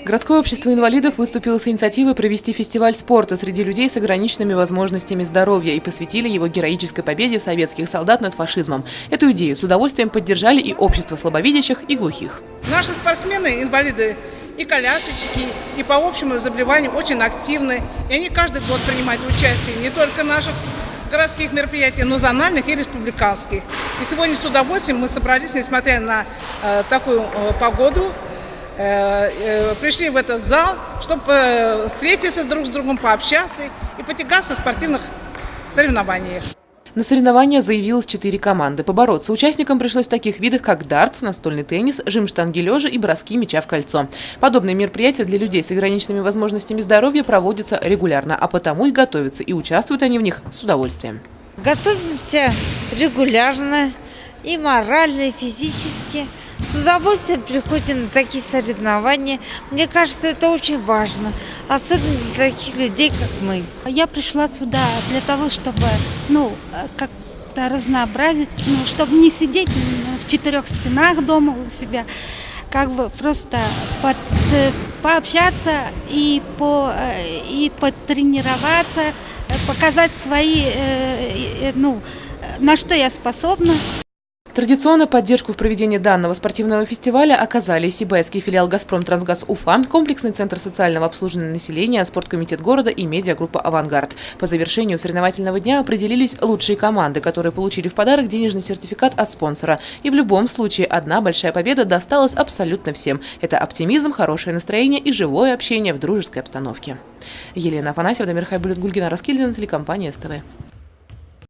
Городское общество инвалидов выступило с инициативой провести фестиваль спорта среди людей с ограниченными возможностями здоровья и посвятили его героической победе советских солдат над фашизмом. Эту идею с удовольствием поддержали и общество слабовидящих и глухих. Наши спортсмены, инвалиды и колясочки, и по общим заболеваниям очень активны. И они каждый год принимают участие не только в наших городских мероприятиях, но и зональных и республиканских. И сегодня с удовольствием мы собрались, несмотря на такую погоду, пришли в этот зал, чтобы встретиться друг с другом, пообщаться и потягаться в спортивных соревнованиях. На соревнования заявилось 4 команды. Побороться участникам пришлось в таких видах, как дартс, настольный теннис, жим штанги лежа и броски мяча в кольцо. Подобные мероприятия для людей с ограниченными возможностями здоровья проводятся регулярно, а потому и готовятся, и участвуют они в них с удовольствием. Готовимся регулярно и морально, и физически. С удовольствием приходим на такие соревнования. Мне кажется, это очень важно, особенно для таких людей, как мы. Я пришла сюда для того, чтобы, как-то разнообразить, чтобы не сидеть в 4 стенах дома у себя, просто пообщаться и потренироваться, показать свои, на что я способна. Традиционно поддержку в проведении данного спортивного фестиваля оказали Сибайский филиал «Газпром-Трансгаз Уфа», комплексный центр социального обслуживания населения, спорткомитет города и медиагруппа «Авангард». По завершению соревновательного дня определились лучшие команды, которые получили в подарок денежный сертификат от спонсора. И в любом случае одна большая победа досталась абсолютно всем. Это оптимизм, хорошее настроение и живое общение в дружеской обстановке. Елена Афанасьева, Дамир Хайбуллин, Гульгина Раскильдина, телекомпания СТВ.